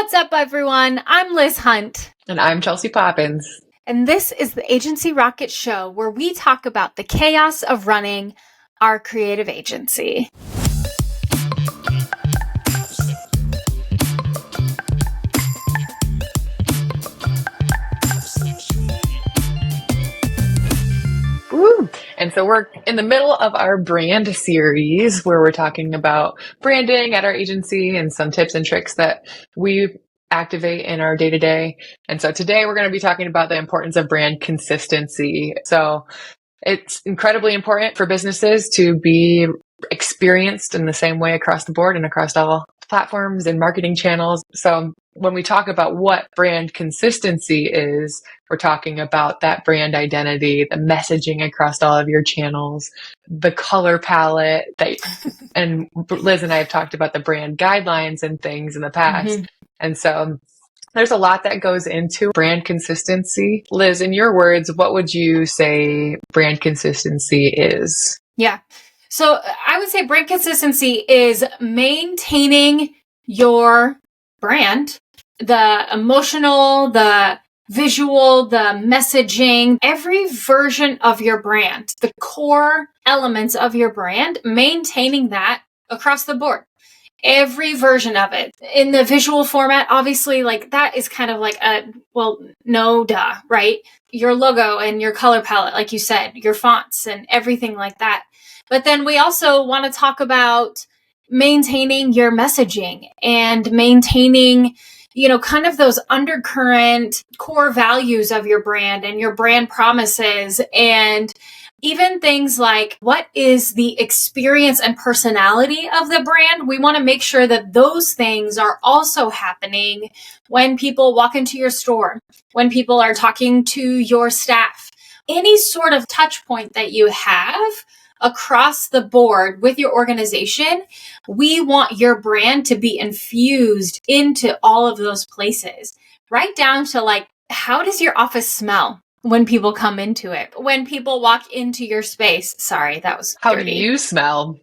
What's up, everyone? I'm Liz Hunt. And I'm Chelsea Poppens. And this is the Agency Rocket Show, where we talk about the chaos of running our creative agency. Woo. And so we're in the middle of our brand series where we're talking about branding at our agency and some tips and tricks that we activate in our day-to-day. And so today we're going to be talking about the importance of brand consistency. So it's incredibly important for businesses to be experienced in the same way across the board and across all platforms and marketing channels. So when we talk about what brand consistency is, we're talking about that brand identity, the messaging across all of your channels, the color palette and Liz and I have talked about the brand guidelines and things in the past. Mm-hmm. And so there's a lot that goes into brand consistency. Liz, in your words, what would you say brand consistency is? Yeah. So I would say brand consistency is maintaining your brand, the emotional, the visual, the messaging, every version of your brand, the core elements of your brand, maintaining that across the board. Every version of it. In the visual format, obviously, like that is kind of like right? Your logo and your color palette, like you said, your fonts and everything like that. But then we also want to talk about maintaining your messaging and maintaining, kind of those undercurrent core values of your brand and your brand promises, and even things like what is the experience and personality of the brand. We want to make sure that those things are also happening when people walk into your store, when people are talking to your staff. Any sort of touch point that you have across the board with your organization, we want your brand to be infused into all of those places, right down to like, how does your office smell when people come into it? When people walk into your space? Sorry, that was How dirty. do you smell?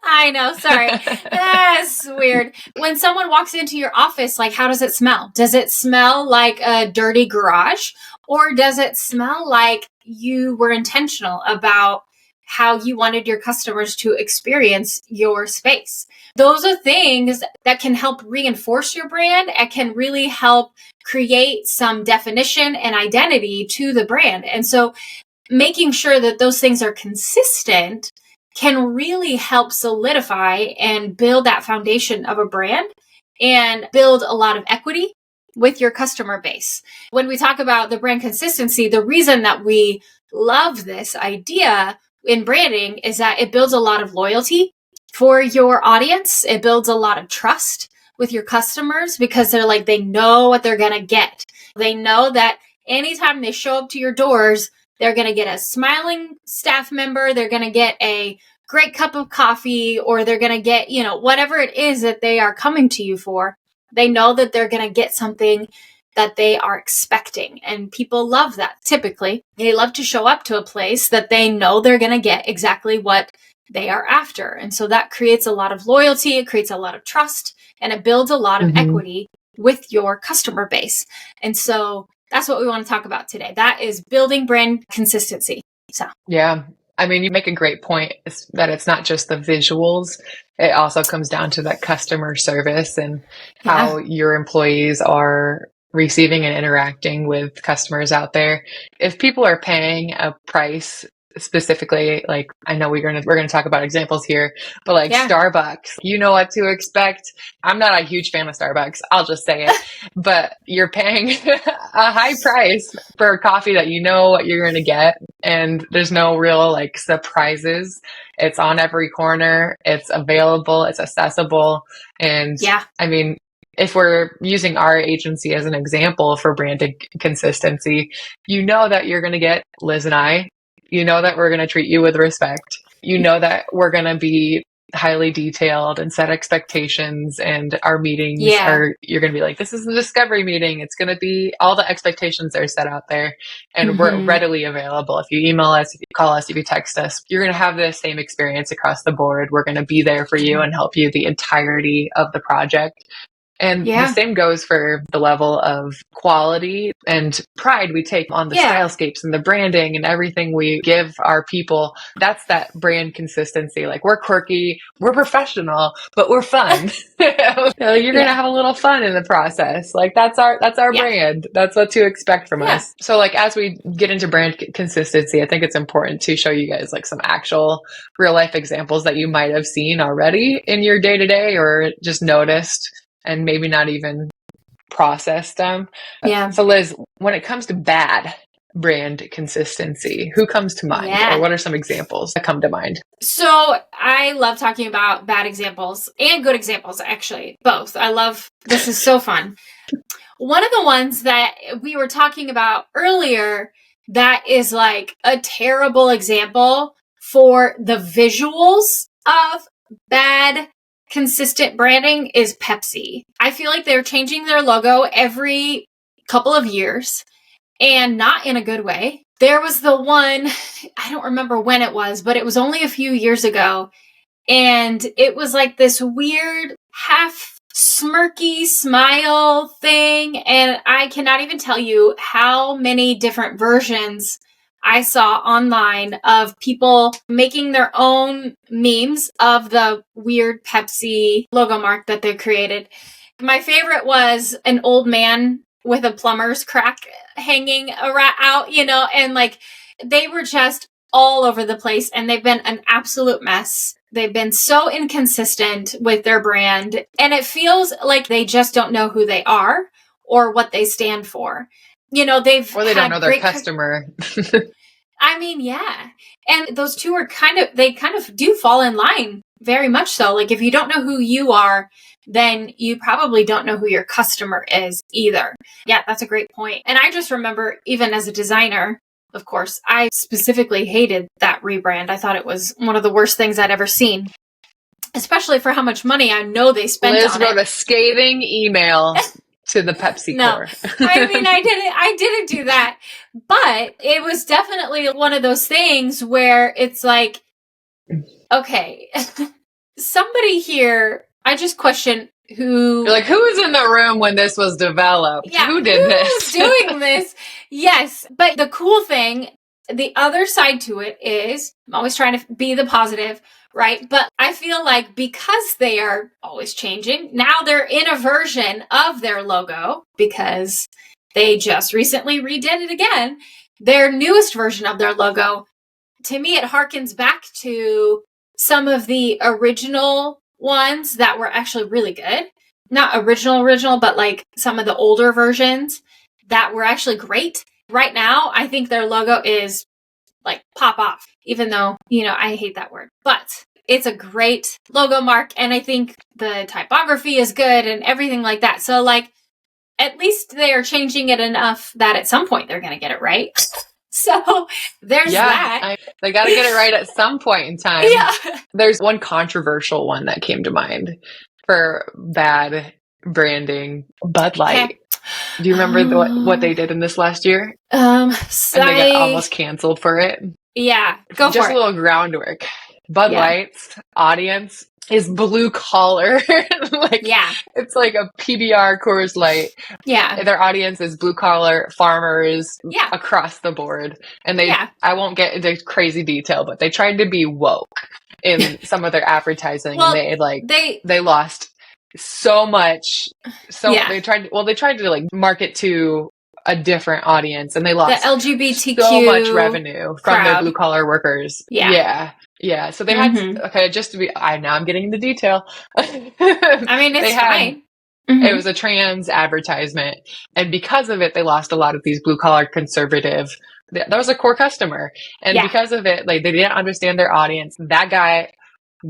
I know, sorry. That's weird. When someone walks into your office, like, how does it smell? Does it smell like a dirty garage? Or does it smell like you were intentional about how you wanted your customers to experience your space? Those are things that can help reinforce your brand and can really help create some definition and identity to the brand. And so making sure that those things are consistent can really help solidify and build that foundation of a brand and build a lot of equity with your customer base. When we talk about the brand consistency, the reason that we love this idea in branding is that it builds a lot of loyalty for your audience. It builds a lot of trust with your customers because they know what they're going to get. They know that anytime they show up to your doors, they're going to get a smiling staff member. They're going to get a great cup of coffee, or they're going to get, whatever it is that they are coming to you for. They know that they're going to get something that they are expecting. And people love that. Typically, they love to show up to a place that they know they're going to get exactly what they are after. And so that creates a lot of loyalty. It creates a lot of trust, and it builds a lot of equity with your customer base. And so that's what we want to talk about today. That is building brand consistency. So, yeah. I mean, you make a great point that it's not just the visuals. It also comes down to that customer service and how your employees are receiving and interacting with customers out there. If people are paying a price, specifically, like, I know we're gonna talk about examples here, but like Starbucks, you know what to expect. I'm not a huge fan of Starbucks, I'll just say it, but you're paying a high price for a coffee that you know what you're gonna get, and there's no real like surprises. It's on every corner, it's available, it's accessible, and I mean, if we're using our agency as an example for brand consistency, you know that you're going to get Liz and I. You know that we're going to treat you with respect. You know that we're going to be highly detailed and set expectations, and our meetings are, you're going to be like, this is a discovery meeting. It's going to be, all the expectations are set out there, and we're readily available. If you email us, if you call us, if you text us, you're going to have the same experience across the board. We're going to be there for you and help you the entirety of the project. And the same goes for the level of quality and pride we take on the stylescapes and the branding and everything we give our people. That's that brand consistency. Like, we're quirky, we're professional, but we're fun. You're going to have a little fun in the process. Like, that's our brand. That's what to expect from us. So like, as we get into brand consistency, I think it's important to show you guys like some actual real life examples that you might have seen already in your day to day or just noticed and maybe not even processed them. So Liz, when it comes to bad brand consistency, who comes to mind? Or what are some examples that come to mind? So I love talking about bad examples and good examples, actually, both. This is so fun. One of the ones that we were talking about earlier that is like a terrible example for the visuals of bad consistent branding is Pepsi. I feel like they're changing their logo every couple of years and not in a good way. There was the one, I don't remember when it was, but it was only a few years ago. And it was like this weird half smirky smile thing. And I cannot even tell you how many different versions I saw online of people making their own memes of the weird Pepsi logo mark that they created. My favorite was an old man with a plumber's crack hanging out, and like they were just all over the place and they've been an absolute mess. They've been so inconsistent with their brand and it feels like they just don't know who they are or what they stand for. They don't know their customer. I mean, yeah. And those two are kind of do fall in line very much so. Like if you don't know who you are, then you probably don't know who your customer is either. Yeah, that's a great point. And I just remember even as a designer, of course, I specifically hated that rebrand. I thought it was one of the worst things I'd ever seen, especially for how much money I know they spent on it. Liz wrote a scathing email to the Pepsi Corps. I mean, I didn't do that, but it was definitely one of those things where it's like, okay, somebody here, I just question who. You're like, who was in the room when this was developed? Yeah, who did this? Who's doing this? Yes, but the cool thing, the other side to it is, I'm always trying to be the positive, right? But I feel like because they are always changing, now they're in a version of their logo because they just recently redid it again. Their newest version of their logo, to me, it harkens back to some of the original ones that were actually really good. Not original, but like some of the older versions that were actually great. Right now, I think their logo is like pop off, even though, I hate that word, but it's a great logo mark. And I think the typography is good and everything like that. So like, at least they are changing it enough that at some point they're going to get it right. So there's that. They got to get it right at some point in time. Yeah. There's one controversial one that came to mind for bad branding, Bud Light. Okay. Do you remember what they did in this last year? And they got almost canceled for it. Yeah, go for it. Just a little groundwork. Bud Light's audience is blue collar. It's like a PBR Coors Light. Yeah. Their audience is blue collar farmers across the board. And I won't get into crazy detail, but they tried to be woke in some of their advertising. Well, and they lost so much. They tried to like market to a different audience and they lost the LGBTQ so much revenue from their blue collar workers. Yeah. So they had now I'm getting into detail. I mean, it's fine. It was a trans advertisement. And because of it, they lost a lot of these blue collar conservative. That was a core customer. And because of it, like they didn't understand their audience. That guy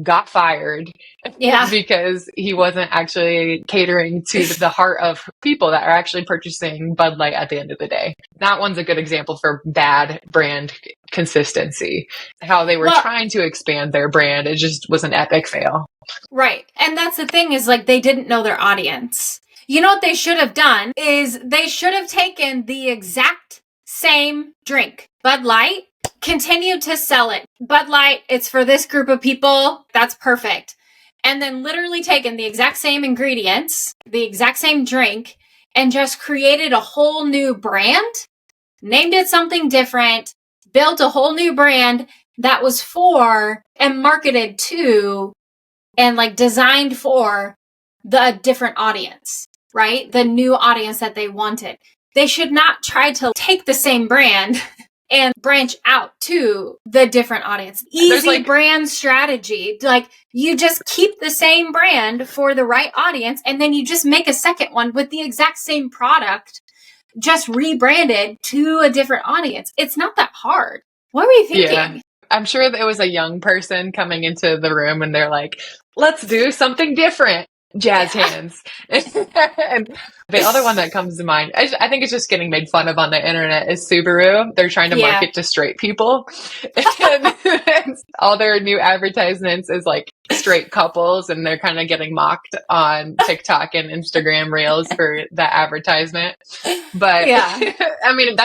got fired because he wasn't actually catering to the heart of people that are actually purchasing Bud Light at the end of the day. That one's a good example for bad brand consistency. How they were trying to expand their brand. It just was an epic fail. Right. And that's the thing is like they didn't know their audience. You know what they should have done is they should have taken the exact same drink, Bud Light, continued to sell it. Bud Light, it's for this group of people. That's perfect. and then literally taken the exact same ingredients, the exact same drink, and just created a whole new brand, named it something different, built a whole new brand that was for and marketed to and like designed for the different audience, right? The new audience that they wanted. They should not try to take the same brand and branch out to the different audience. Easy brand strategy. Like, you just keep the same brand for the right audience, and then you just make a second one with the exact same product, just rebranded to a different audience. It's not that hard. What were you thinking? Yeah. I'm sure that it was a young person coming into the room and they're like, let's do something different. Jazz hands. And the other one that comes to mind, I think it's just getting made fun of on the internet, is Subaru. They're trying to market to straight people. And all their new advertisements is like straight couples, and they're kind of getting mocked on TikTok and Instagram Reels for that advertisement. But I mean,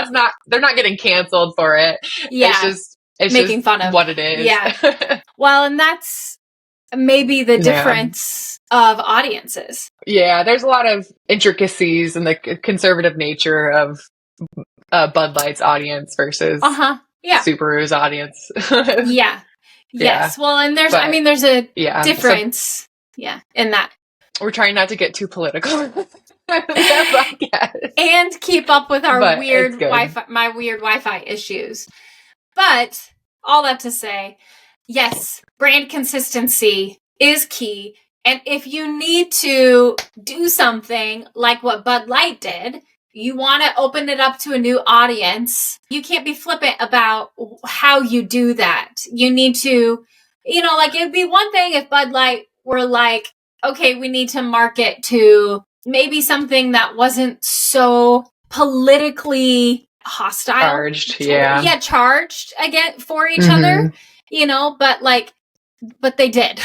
they're not getting canceled for it. Yeah. It's making just fun of what it is. Yeah. Well, and that's maybe the difference of audiences. Yeah, there's a lot of intricacies in the conservative nature of Bud Light's audience versus Subaru's audience. Yes. Well, and there's a difference. In that. We're trying not to get too political. And keep up with our weird Wi-Fi issues. But all that to say, yes, brand consistency is key. And if you need to do something like what Bud Light did, you want to open it up to a new audience, you can't be flippant about how you do that. You need to, like, it'd be one thing if Bud Light were like, okay, we need to market to maybe something that wasn't so politically hostile. Charged, charged again for each other, but they did.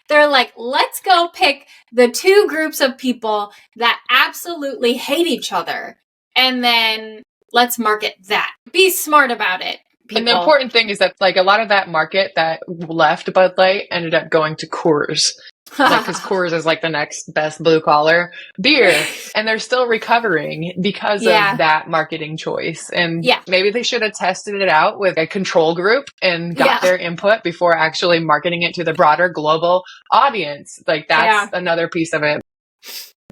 They're like, let's go pick the two groups of people that absolutely hate each other, and then let's market that. Be smart about it, people. And the important thing is that, like, a lot of that market that left Bud Light ended up going to Coors. Because Coors is like the next best blue collar beer, and they're still recovering because of that marketing choice. And maybe they should have tested it out with a control group and got their input before actually marketing it to the broader global audience. Like, that's another piece of it.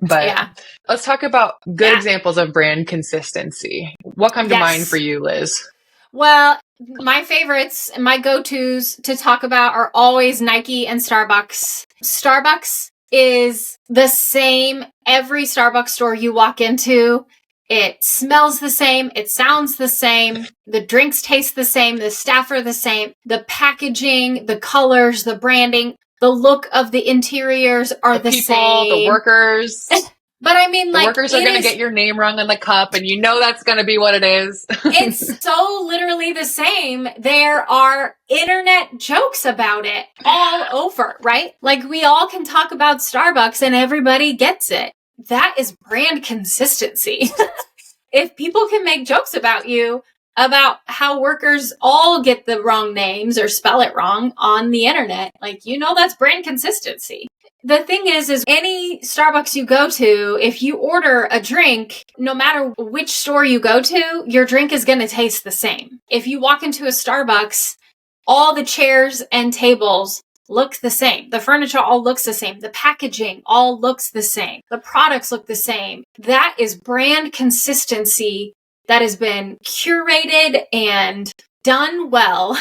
But let's talk about good examples of brand consistency. What come to mind for you, Liz? Well, my favorites and my go-tos to talk about are always Nike and Starbucks. Starbucks is the same every Starbucks store you walk into. It smells the same. It sounds the same. The drinks taste the same. The staff are the same. The packaging, the colors, the branding, the look of the interiors are the people, same. The workers. But I mean, the workers are going to get your name wrong on the cup, and you know that's going to be what it is. It's so literally the same. There are internet jokes about it all over, right? Like, we all can talk about Starbucks and everybody gets it. That is brand consistency. If people can make jokes about you, about how workers all get the wrong names or spell it wrong on the internet, like, that's brand consistency. The thing is any Starbucks you go to, if you order a drink, no matter which store you go to, your drink is going to taste the same. If you walk into a Starbucks, all the chairs and tables look the same. The furniture all looks the same. The packaging all looks the same. The products look the same. That is brand consistency that has been curated and done well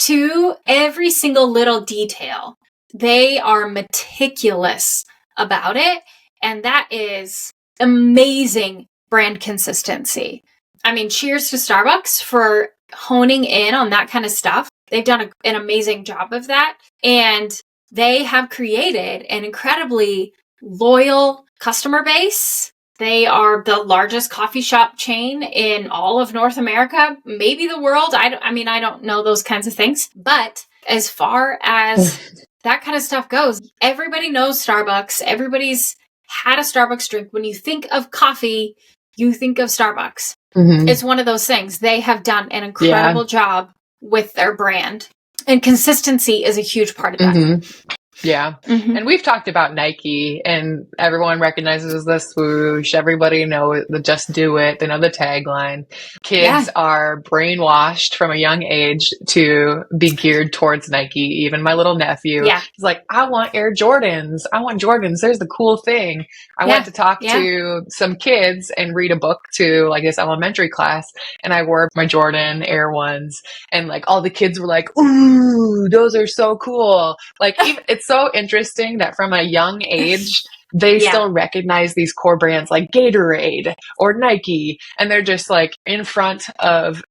to every single little detail. They are meticulous about it, and that is amazing brand consistency. I mean, cheers to Starbucks for honing in on that kind of stuff. They've done an amazing job of that, and they have created an incredibly loyal customer base. They are the largest coffee shop chain in all of North America, maybe the world. I don't know those kinds of things, but as far as that kind of stuff goes, everybody knows Starbucks. Everybody's had a Starbucks drink. When you think of coffee, you think of Starbucks. Mm-hmm. It's one of those things. They have done an incredible job with their brand. And consistency is a huge part of that. Mm-hmm. Yeah. Mm-hmm. And we've talked about Nike, and everyone recognizes the swoosh. Everybody knows the just do it. They know the tagline. Kids are brainwashed from a young age to be geared towards Nike. Even my little nephew is like, I want Air Jordans. I want Jordans. There's the cool thing. I went to talk to some kids and read a book to like this elementary class, and I wore my Jordan Air ones, and like all the kids were like, ooh, those are so cool. Like even, it's so interesting that from a young age, they still recognize these core brands like Gatorade or Nike. And they're just like in front of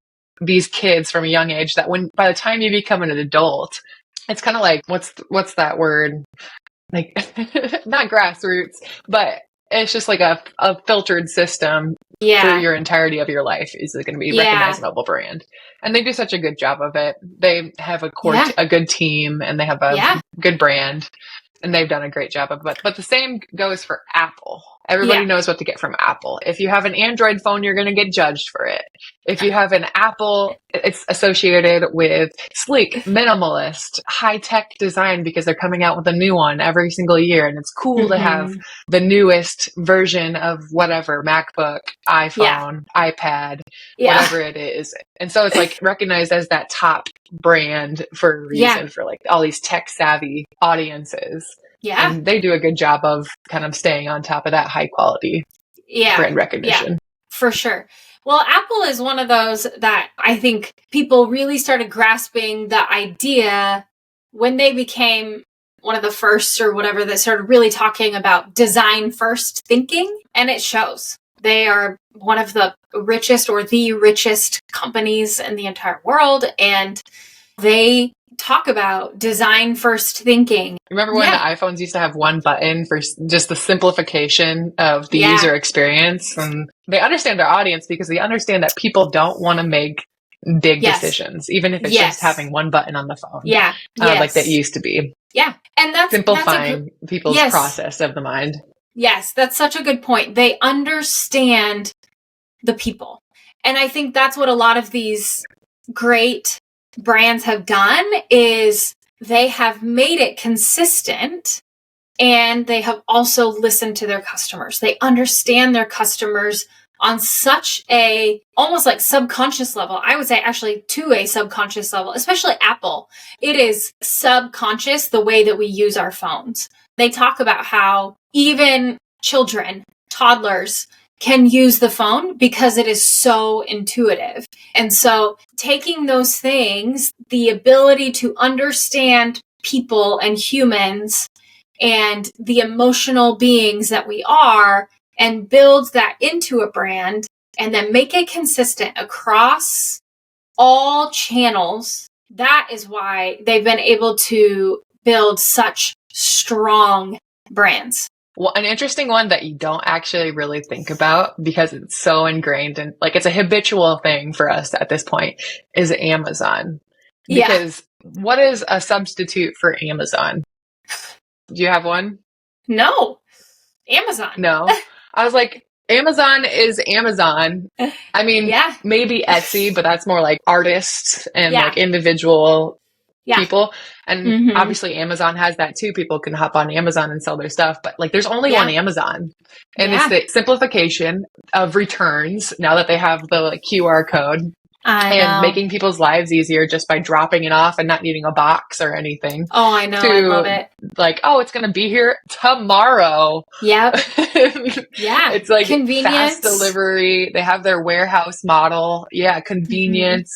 these kids from a young age that when, by the time you become an adult, it's kind of like, what's that word? Like not grassroots, but it's just like a filtered system through your entirety of your life is going to be recognizable brand. And they do such a good job of it. They have a good team, and they have a good brand, and they've done a great job of it. But the same goes for Apple. Everybody knows what to get from Apple. If you have an Android phone, you're going to get judged for it. If you have an Apple, it's associated with sleek, minimalist, high-tech design because they're coming out with a new one every single year. And it's cool to have the newest version of whatever, MacBook, iPhone, iPad, whatever it is. And so it's like recognized as that top brand for a reason for like all these tech-savvy audiences. Yeah. And they do a good job of kind of staying on top of that high quality brand recognition. Yeah, for sure. Well, Apple is one of those that I think people really started grasping the idea when they became one of the first or whatever that started really talking about design first thinking. And it shows. They are one of the richest or the richest companies in the entire world. And they talk about design first thinking. Remember when the iPhones used to have one button for just the simplification of the user experience? And they understand their audience because they understand that people don't want to make big decisions, even if it's just having one button on the phone. Yeah. Like that used to be. Yeah. And that's simplifying people's process of the mind. Yes. That's such a good point. They understand the people. And I think that's what a lot of these great brands have done is they have made it consistent, and they have also listened to their customers. They understand their customers on such a almost like subconscious level. I would say actually to a subconscious level, especially Apple. It is subconscious the way that we use our phones. They talk about how even children, toddlers, can use the phone because it is so intuitive. And so taking those things, the ability to understand people and humans and the emotional beings that we are and build that into a brand and then make it consistent across all channels, that is why they've been able to build such strong brands. Well, an interesting one that you don't actually really think about because it's so ingrained and like it's a habitual thing for us at this point is Amazon. Because what is a substitute for Amazon? Do you have one? No. Amazon. No. I was like, Amazon is Amazon. I mean, maybe Etsy, but that's more like artists and like individual people. And obviously Amazon has that too. People can hop on Amazon and sell their stuff, but like there's only one Amazon. And it's the simplification of returns now that they have the like, QR code. And making people's lives easier just by dropping it off and not needing a box or anything. Oh, I know. I love it. Like, oh, it's going to be here tomorrow. Yep. It's like convenience. Fast delivery. They have their warehouse model. Yeah. Convenience.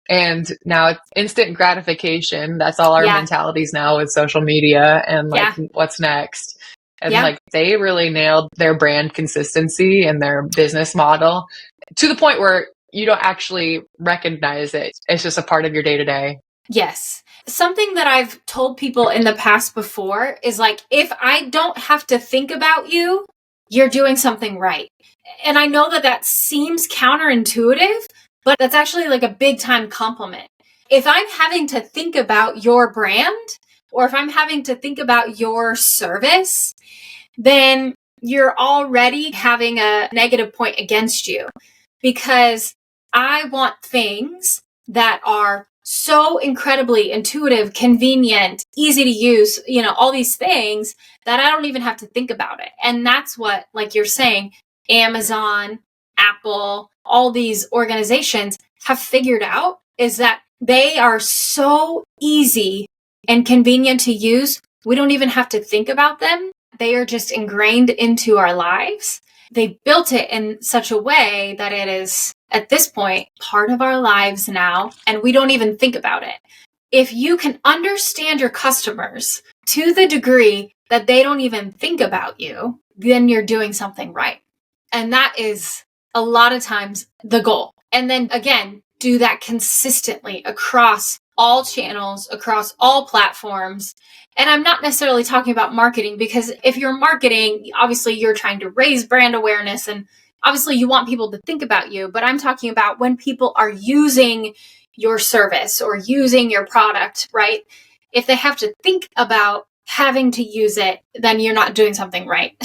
And now it's instant gratification. That's all our mentalities now with social media and like what's next. And like they really nailed their brand consistency and their business model to the point where you don't actually recognize it. It's just a part of your day to day. Yes. Something that I've told people in the past before is like, if I don't have to think about you, you're doing something right. And I know that that seems counterintuitive, but that's actually like a big time compliment. If I'm having to think about your brand, or if I'm having to think about your service, then you're already having a negative point against you, because I want things that are so incredibly intuitive, convenient, easy to use, all these things that I don't even have to think about it. And that's what, like you're saying, Amazon, Apple, all these organizations have figured out, is that they are so easy and convenient to use. We don't even have to think about them. They are just ingrained into our lives. They built it in such a way that it is, at this point, part of our lives now, and we don't even think about it. If you can understand your customers to the degree that they don't even think about you, then you're doing something right. And that is a lot of times the goal. And then again, do that consistently across all channels, across all platforms. And I'm not necessarily talking about marketing, because if you're marketing, obviously you're trying to raise brand awareness and obviously you want people to think about you. But I'm talking about when people are using your service or using your product, right? If they have to think about having to use it, then you're not doing something right.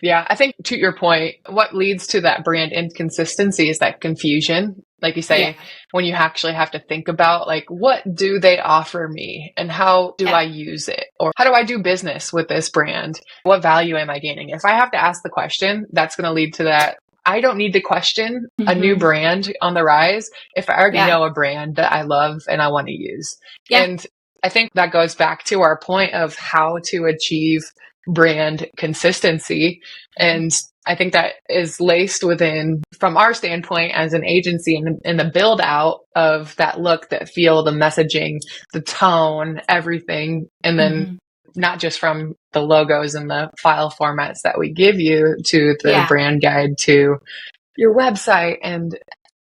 Yeah, I think to your point, what leads to that brand inconsistency is that confusion. Like you say, when you actually have to think about, like, what do they offer me and how do I use it? Or how do I do business with this brand? What value am I gaining? If I have to ask the question, that's going to lead to that. I don't need to question a new brand on the rise if I already know a brand that I love and I want to use. And I think that goes back to our point of how to achieve brand consistency. And I think that is laced within, from our standpoint as an agency, in the build out of that look, that feel, the messaging, the tone, everything. And then not just from the logos and the file formats that we give you to the brand guide to your website and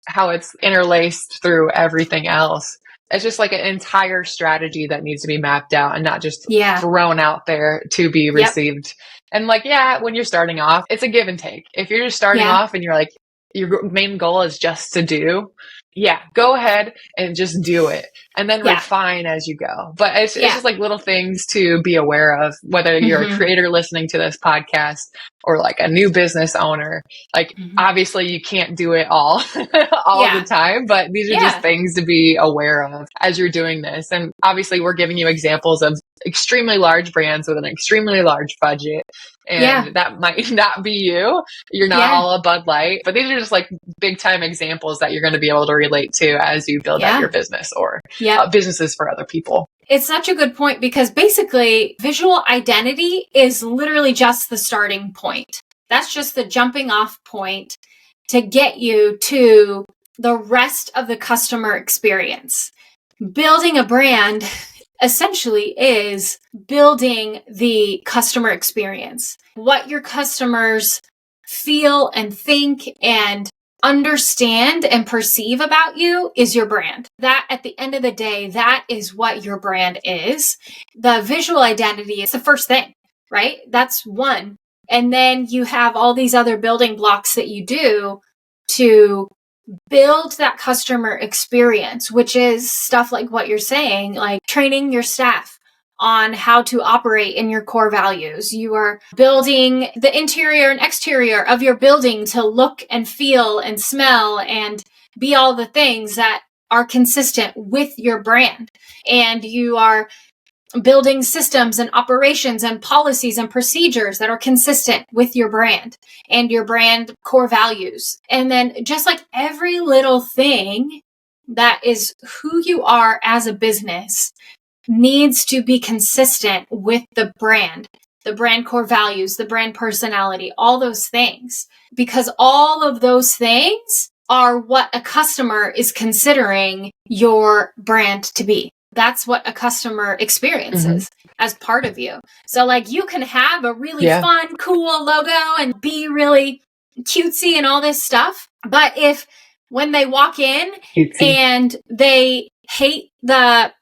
how it's interlaced through everything else. It's just like an entire strategy that needs to be mapped out and not just thrown out there to be received. And like, when you're starting off, it's a give and take. If you're just starting off and you're like, your main goal is just to do, go ahead and just do it. And then refine as you go. But it's just like little things to be aware of, whether you're a creator listening to this podcast or like a new business owner. Like, obviously you can't do it all the time, but these are just things to be aware of as you're doing this. And obviously we're giving you examples of extremely large brands with an extremely large budget. And that might not be you. You're not all a Bud Light, but these are just like big time examples that you're going to be able to relate to as you build out your business or businesses for other people. It's such a good point, because basically visual identity is literally just the starting point. That's just the jumping off point to get you to the rest of the customer experience. Building a brand essentially is building the customer experience. What your customers feel and think and understand and perceive about you is your brand. That, at the end of the day, that is what your brand is. The visual identity is the first thing, right? That's one. And then you have all these other building blocks that you do to build that customer experience, which is stuff like what you're saying, like training your staff on how to operate in your core values. You are building the interior and exterior of your building to look and feel and smell and be all the things that are consistent with your brand. And you are building systems and operations and policies and procedures that are consistent with your brand and your brand core values. And then just like every little thing that is who you are as a business needs to be consistent with the brand core values, the brand personality, all those things, because all of those things are what a customer is considering your brand to be. That's what a customer experiences as part of you. So like you can have a really fun, cool logo and be really cutesy and all this stuff. But if when they walk in and they hate the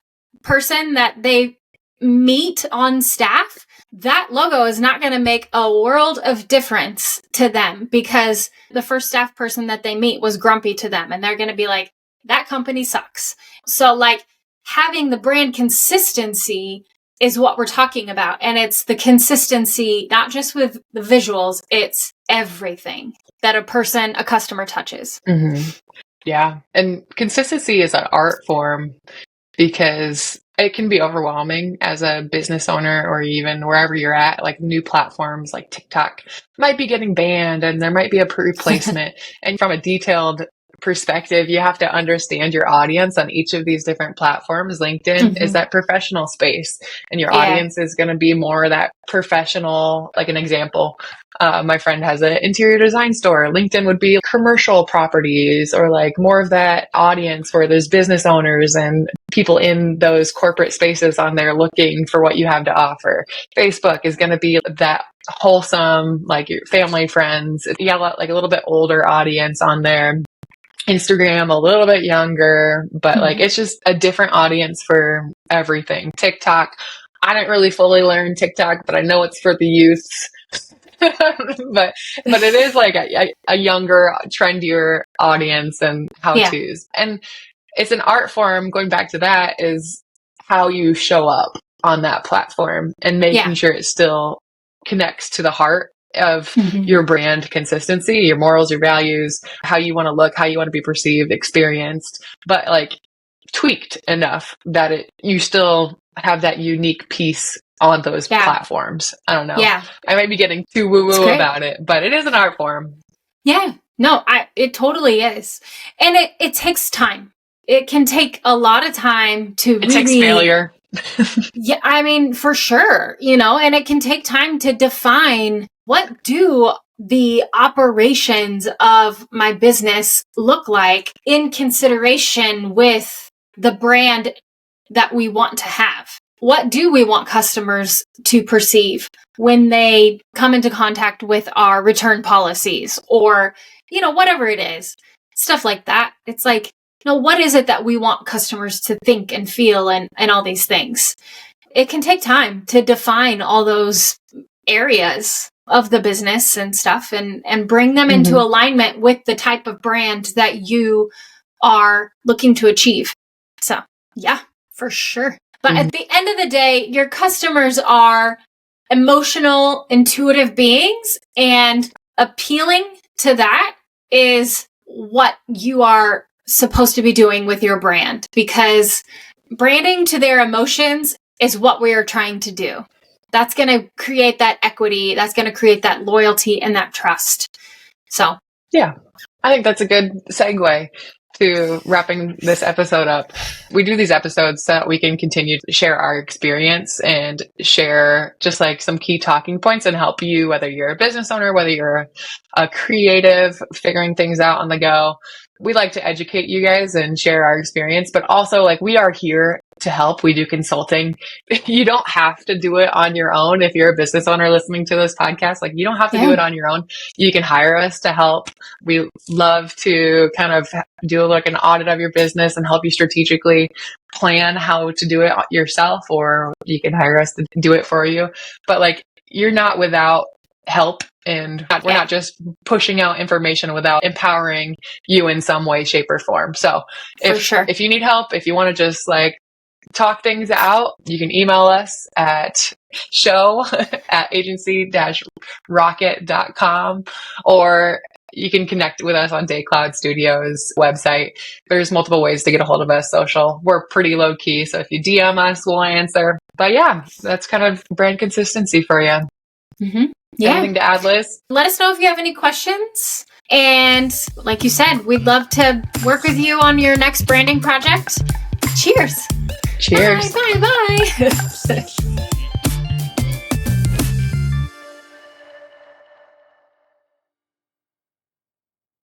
person that they meet on staff, that logo is not going to make a world of difference to them, because the first staff person that they meet was grumpy to them and they're going to be like, that company sucks. So like having the brand consistency is what we're talking about. And it's the consistency, not just with the visuals, it's everything that a customer touches. Yeah. And consistency is an art form because it can be overwhelming as a business owner or even wherever you're at, like new platforms like TikTok might be getting banned and there might be a replacement. And from a detailed perspective, you have to understand your audience on each of these different platforms. LinkedIn is that professional space, and your audience is going to be more that professional. Like an example, my friend has an interior design store. LinkedIn would be commercial properties, or like more of that audience where there's business owners and people in those corporate spaces on there looking for what you have to offer. Facebook is going to be that wholesome, like your family, friends. You got like a little bit older audience on there. Instagram, a little bit younger, but like it's just a different audience for everything. TikTok, I didn't really fully learn TikTok, but I know it's for the youths. but it is like a younger, trendier audience and how-tos. And it's an art form. Going back to that is how you show up on that platform and making sure it still connects to the heart of your brand consistency, your morals, your values, how you want to look, how you want to be perceived, experienced, but like tweaked enough that you still have that unique piece on those platforms. I don't know. Yeah. I might be getting too woo-woo about it, but it is an art form. Yeah. No, it totally is. And it takes time. It can take a lot of time to It takes failure. Yeah, I mean, for sure, and it can take time to define what do the operations of my business look like in consideration with the brand that we want to have. What do we want customers to perceive when they come into contact with our return policies or, whatever it is, stuff like that. It's like, what is it that we want customers to think and feel and all these things? It can take time to define all those areas of the business and stuff and bring them into alignment with the type of brand that you are looking to achieve. So, yeah, for sure. But at the end of the day, your customers are emotional, intuitive beings, and appealing to that is what you are supposed to be doing with your brand, because branding to their emotions is what we are trying to do. That's going to create that equity. That's going to create that loyalty and that trust. So, yeah, I think that's a good segue to wrapping this episode up. We do these episodes so that we can continue to share our experience and share just like some key talking points and help you, whether you're a business owner, whether you're a creative, figuring things out on the go. We like to educate you guys and share our experience, but also like we are here to help. We do consulting. You don't have to do it on your own. If you're a business owner listening to this podcast, like you don't have to do it on your own. You can hire us to help. We love to kind of do like an audit of your business and help you strategically plan how to do it yourself, or you can hire us to do it for you. But like you're not without help, and we're not just pushing out information without empowering you in some way, shape, or form. So if you need help, if you want to just like talk things out, you can email us at show@agency-rocket.com, or you can connect with us on DayCloud Studios website. There's multiple ways to get a hold of us social. We're pretty low key, so if you DM us, we'll answer. But yeah, that's kind of brand consistency for you. Yeah. Anything to add, Liz? Let us know if you have any questions. And like you said, we'd love to work with you on your next branding project. Cheers. Cheers. Bye.